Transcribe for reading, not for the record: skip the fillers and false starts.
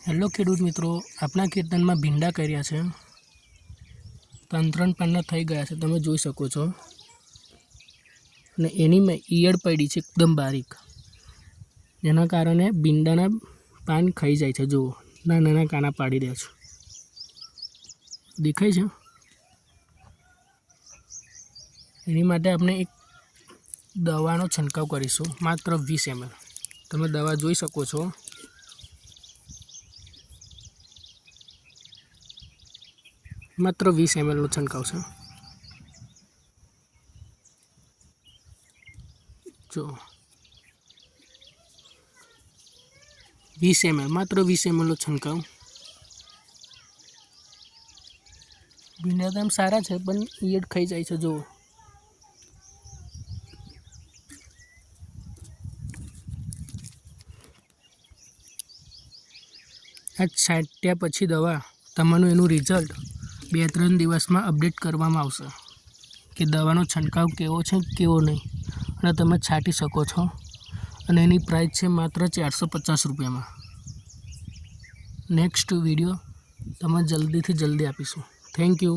Hello ખેડૂત મિત્રો, આપણા ખેતરમાં ભીંડા કર્યા છે. 3 પાનના થઈ ગયા છે, તમે જોઈ શકો છો. અને એની મેં ઈયળ પડી છે એકદમ બારીક, જેના કારણે ભીંડાના પાન ખાઈ જાય છે. જુઓ, નાના નાના કાના પાડી દે છે. દેખાય છે? એની માટે આપણે એક દવાનો છંટકાવ કરીશું, માત્ર 20 ml. તમે દવા જોઈ શકો છો. માત્ર 20 ml નો છંટકાવ છે. જો 20 ml, માત્ર 20 ml નો છંટકાવ. ભીંડા તો એમ સારા છે, પણ ઈયળ ખાઈ જાય છે. જુઓ, આ છાંટ્યા પછી દવા તમારું એનું રિઝલ્ટ 2-3 દિવસમાં અપડેટ કરવામાં આવશે કે દવાનો છંટકાવ કેવો છે કેવો નહીં, અને તમે છાંટી શકો છો. અને એની પ્રાઇસ છે માત્ર 450 રૂપિયામાં. નેક્સ્ટ વિડીયો તમે જલ્દીથી જલ્દી આપીશું. Thank you.